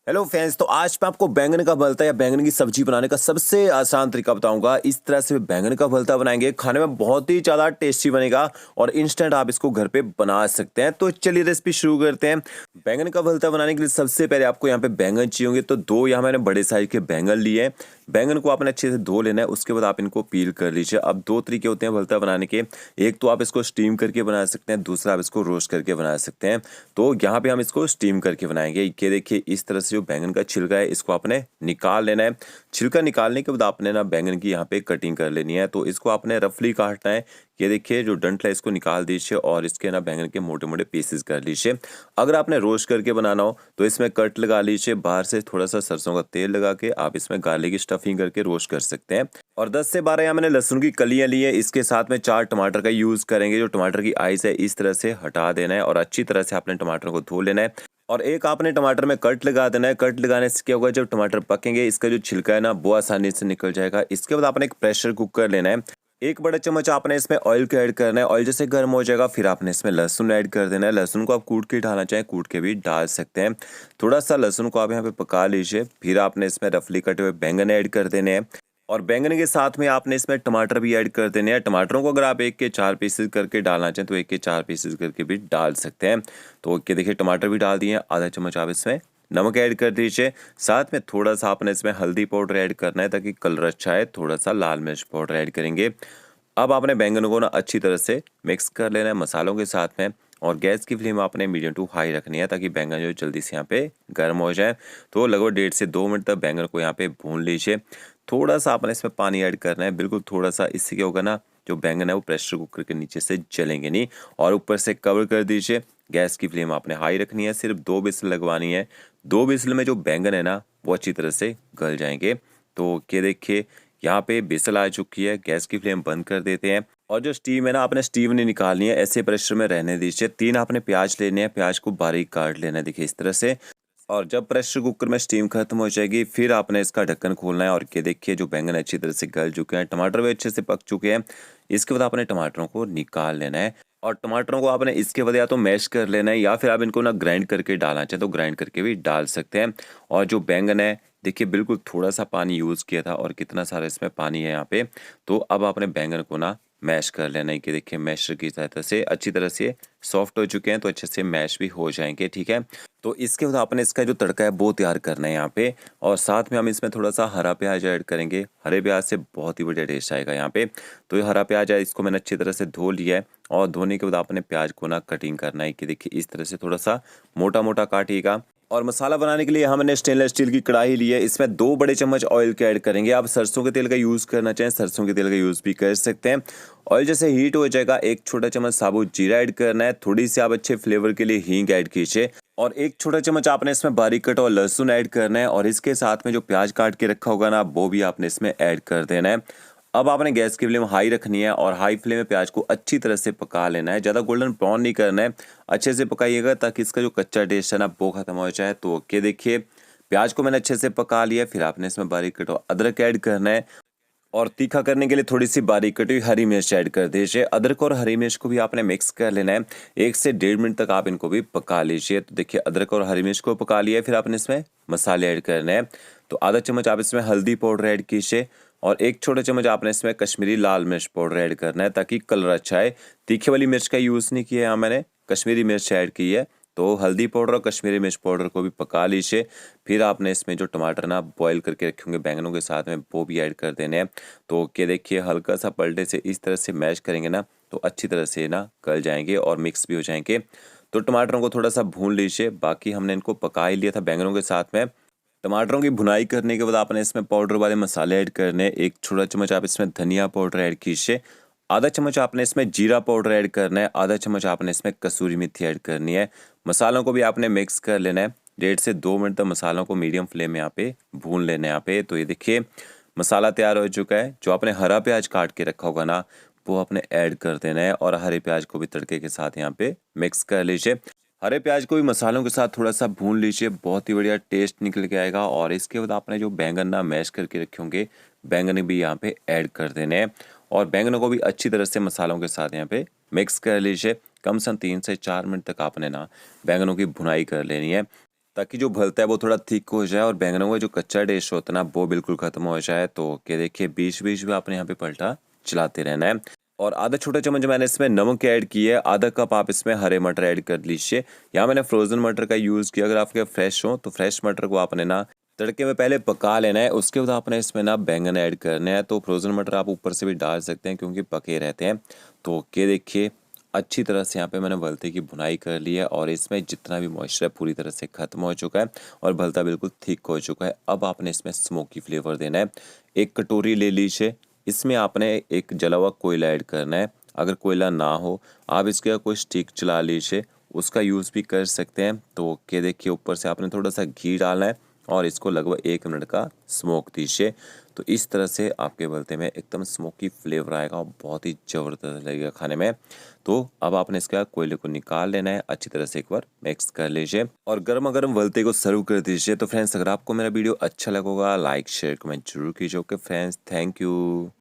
Hello friends, तो आज मैं आपको बैंगन का भरता या बैंगन की सब्जी बनाने का सबसे आसान तरीका बताऊंगा। इस तरह से बैंगन का भरता बनाएंगे, खाने में बहुत ही ज़्यादा टेस्टी बनेगा और इंस्टेंट आप इसको घर पे बना सकते हैं। तो चलिए रेसिपी शुरू करते हैं। बैंगन का भरता बनाने के लिए सबसे पहले आपको यहाँ पे बैंगन चाहिए होंगे। तो दो यहाँ मैंने बड़े साइज के बैंगन लिए हैं। बैंगन को आपने अच्छे से धो लेना है, उसके बाद आप इनको पील कर लीजिए। अब दो तरीके होते हैं भरता बनाने के, एक तो आप इसको स्टीम करके बना सकते हैं, दूसरा आप इसको रोस्ट करके बना सकते हैं। तो यहाँ पे हम इसको स्टीम करके बनाएंगे। ये देखिए, इस तरह से जो बैंगन का छिलका है इसको आपने निकाल लेना है। छिलका निकालने के बाद आपने ना बैंगन की यहाँ पे कटिंग कर लेनी है। तो इसको आपने रफली काटना है। ये देखिए, जो डंठल है इसको निकाल दीजिए और इसके ना बैंगन के मोटे मोटे पीसेस कर लीजिए। अगर आपने रोस्ट करके बनाना हो तो इसमें कट लगा लीजिए, बाहर से थोड़ा सा सरसों का तेल लगा के आप इसमें गार्लिक की स्टफिंग करके रोस्ट कर सकते हैं। और 10 से 12 यहाँ मैंने लहसुन की कलियां ली है। इसके साथ में 4 टमाटर का यूज़ करेंगे। जो टमाटर की आइस है इस तरह से हटा देना है और अच्छी तरह से आपने टमाटर को धो लेना है। और एक आपने टमाटर में कट लगा देना है। कट लगाने से क्या होगा, जब टमाटर पकेंगे इसका जो छिलका है ना वो आसानी से निकल जाएगा। इसके बाद आपने एक प्रेशर कुकर लेना है। एक बड़ा चम्मच आपने इसमें ऑयल को ऐड करना है। ऑयल जैसे गर्म हो जाएगा फिर आपने इसमें लहसुन ऐड कर देना है। लहसुन को आप कूट के डालना चाहें कूट के भी डाल सकते हैं। थोड़ा सा लहसुन को आप यहाँ पे पका लीजिए। फिर आपने इसमें रफली कटे हुए बैंगन ऐड कर देने हैं और बैंगन के साथ में आपने इसमें टमाटर भी ऐड कर देने हैं। टमाटरों को अगर आप 1 के 4 पीसेस करके डालना चाहें तो 1 के 4 पीसेस करके भी डाल सकते हैं। तो ये देखिए, टमाटर भी डाल दिए। आधा चम्मच आप इसमें नमक ऐड कर दीजिए। साथ में थोड़ा सा आपने इसमें हल्दी पाउडर ऐड करना है ताकि कलर अच्छा है। थोड़ा सा लाल मिर्च पाउडर ऐड करेंगे। अब आपने बैंगन को ना अच्छी तरह से मिक्स कर लेना है मसालों के साथ में। और गैस की फ्लेम आपने मीडियम टू हाई रखनी है ताकि बैंगन जो जल्दी से यहाँ पे गर्म हो जाए। तो लगभग 1.5 से 2 मिनट तक बैंगन को यहाँ पे भून लीजिए। थोड़ा सा आपने इसमें पानी ऐड करना है, बिल्कुल थोड़ा सा। इससे क्या होगा ना, जो बैंगन है वो प्रेशर कुकर के नीचे से जलेंगे नहीं। और ऊपर से कवर कर दीजिए। गैस की फ्लेम आपने हाई रखनी है, सिर्फ 2 विसल लगवानी है। 2 विसल में जो बैंगन है ना वो अच्छी तरह से गल जाएंगे। तो ये देखिए, यहाँ पे विसल आ चुकी है। गैस की फ्लेम बंद कर देते हैं और जो स्टीम है ना आपने स्टीम नहीं निकालनी है, ऐसे प्रेशर में रहने दीजिए। 3 आपने प्याज लेने हैं, प्याज को बारीक काट लेना है, देखिए इस तरह से। और जब प्रेशर कुकर में स्टीम खत्म हो जाएगी फिर आपने इसका ढक्कन खोलना है। और ये देखिए, जो बैंगन अच्छी तरह से गल चुके हैं, टमाटर भी अच्छे से पक चुके हैं। इसके बाद आपने टमाटरों को निकाल लेना है और टमाटरों को आपने इसके बाद या तो मैश कर लेना है या फिर आप इनको ना ग्राइंड करके डालना चाहें तो ग्राइंड करके भी डाल सकते हैं। और जो बैंगन है देखिए, बिल्कुल थोड़ा सा पानी यूज़ किया था और कितना सारा इसमें पानी है यहाँ पे। तो अब आपने बैंगन को ना मैश कर लेना है कि देखिए, मैशर की सहायता से अच्छी तरह से सॉफ्ट हो चुके हैं तो अच्छे से मैश भी हो जाएंगे, ठीक है। तो इसके बाद आपने इसका जो तड़का है वो तैयार करना है यहाँ पे। और साथ में हम इसमें थोड़ा सा हरा प्याज ऐड करेंगे। हरे प्याज से बहुत ही बढ़िया टेस्ट आएगा यहाँ पे। तो ये हरा प्याज है, इसको मैंने अच्छी तरह से धो लिया है। और धोने के बाद आपने प्याज को ना कटिंग करना है कि देखिए, इस तरह से थोड़ा सा मोटा मोटा काटिएगा। और मसाला बनाने के लिए यहाँ मैंने स्टेनलेस स्टील की कढ़ाई ली है। इसमें 2 बड़े चम्मच ऑयल के ऐड करेंगे। आप सरसों के तेल का यूज़ करना चाहें सरसों के तेल का यूज़ भी कर सकते हैं। ऑयल जैसे हीट हो जाएगा 1 छोटा चम्मच साबुत जीरा ऐड करना है। थोड़ी सी आप अच्छे फ्लेवर के लिए हींग ऐड कीजिए। और 1 छोटा चम्मच आपने इसमें बारीक कटा हुआ लहसुन ऐड करना है। और इसके साथ में जो प्याज काट के रखा होगा ना वो भी आपने इसमें ऐड कर देना है। अब आपने गैस की फ्लेम हाई रखनी है और हाई फ्लेम में प्याज को अच्छी तरह से पका लेना है। ज़्यादा गोल्डन ब्राउन नहीं करना है, अच्छे से पकाइएगा ताकि इसका जो कच्चा टेस्ट है ना वो खत्म हो जाए। तो ओके, देखिए प्याज को मैंने अच्छे से पका लिया। फिर आपने इसमें बारीक कटा हुआ अदरक ऐड करना है और तीखा करने के लिए थोड़ी सी बारीक कटी हुई हरी मिर्च ऐड कर दीजिए। अदरक और हरी मिर्च को भी आपने मिक्स कर लेना है। 1 से 1.5 मिनट तक आप इनको भी पका लीजिए। तो देखिए, अदरक और हरी मिर्च को पका लिया। फिर आपने इसमें मसाले ऐड करने हैं। तो आधा चम्मच आप इसमें हल्दी पाउडर ऐड कीजिए और 1 छोटा चम्मच आपने इसमें कश्मीरी लाल मिर्च पाउडर ऐड करना है ताकि कलर अच्छा आए। तीखे वाली मिर्च का यूज़ नहीं किया है, यहाँ मैंने कश्मीरी मिर्च ऐड की है। तो हल्दी पाउडर और कश्मीरी मिर्च पाउडर को भी पका लीजिए। फिर आपने इसमें जो टमाटर ना बॉईल करके रखे होंगे बैंगनों के साथ में वो भी ऐड कर देने हैं। तो क्या देखिए, हल्का सा पलटे से इस तरह से मैश करेंगे ना तो अच्छी तरह से ना गल जाएंगे और मिक्स भी हो जाएंगे। तो टमाटरों को थोड़ा सा भून लीजिए। बाकी हमने इनको पका ही लिया था बैंगनों के साथ में। टमाटरों की भुनाई करने के बाद आपने इसमें पाउडर वाले मसाले ऐड करने हैं। 1 छोटा चम्मच आप इसमें धनिया पाउडर ऐड कीजिए। आधा चम्मच आपने इसमें जीरा पाउडर ऐड करना है। आधा चम्मच आपने इसमें कसूरी मेथी ऐड करनी है। मसालों को भी आपने मिक्स कर लेना है। 1.5 से 2 मिनट तक मसालों को मीडियम फ्लेम में यहाँ पे भून लेना है यहाँ पे। तो ये देखिए, मसाला तैयार हो चुका है। जो आपने हरा प्याज काट के रखा होगा ना वो आपने ऐड कर देना है और हरे प्याज को भी तड़के के साथ यहाँ पे मिक्स कर लीजिए। हरे प्याज को भी मसालों के साथ थोड़ा सा भून लीजिए, बहुत ही बढ़िया टेस्ट निकल के आएगा। और इसके बाद आपने जो बैंगन ना मैश करके रखे होंगे बैंगन भी यहाँ पे ऐड कर देने हैं और बैंगनों को भी अच्छी तरह से मसालों के साथ यहाँ पे मिक्स कर लीजिए। कम से कम 3 से 4 मिनट तक आपने ना बैंगनों की भुनाई कर लेनी है। ताकि जो भलता है वो थोड़ा थिक हो जाए और बैंगनों का जो कच्चा टेस्ट होता है ना वो बिल्कुल खत्म हो जाए। तो क्या देखिए बीच बीच में आपने यहाँ पे पलटा चलाते रहना है। और आधा छोटा चम्मच मैंने इसमें नमक ऐड किया है, आधा कप आप इसमें हरे मटर ऐड कर लीजिए। यहाँ मैंने फ्रोजन मटर का यूज़ किया, अगर आपके फ्रेश हो तो फ्रेश मटर को आपने ना तड़के में पहले पका लेना है, उसके बाद आपने इसमें ना बैंगन ऐड करने हैं। तो फ्रोजन मटर आप ऊपर से भी डाल सकते हैं क्योंकि पके रहते हैं। तो ये देखिए अच्छी तरह से यहाँ पे मैंने भलते की भुनाई कर ली है और इसमें जितना भी मॉइस्चर है पूरी तरह से खत्म हो चुका है और भलता बिल्कुल थिक हो चुका है। अब आपने इसमें स्मोकी फ्लेवर देना है। एक कटोरी ले लीजिए, इसमें आपने एक जला हुआ कोयला ऐड करना है। अगर कोयला ना हो आप इसके कोई स्टिक चला लीजिए, उसका यूज़ भी कर सकते हैं। तो ये देखिए ऊपर से आपने थोड़ा सा घी डालना है और इसको लगभग 1 मिनट का स्मोक दीजिए। तो इस तरह से आपके भलते में एकदम स्मोकी फ्लेवर आएगा और बहुत ही ज़बरदस्त लगेगा खाने में। तो अब आपने इसका कोयले को निकाल लेना है, अच्छी तरह से एक बार मिक्स कर लीजिए और गर्मा गर्म भलते को सर्व कर दीजिए। तो फ्रेंड्स अगर आपको मेरा वीडियो अच्छा लगा होगा लाइक शेयर कमेंट जरूर कीजिए। Okay friends, thank you.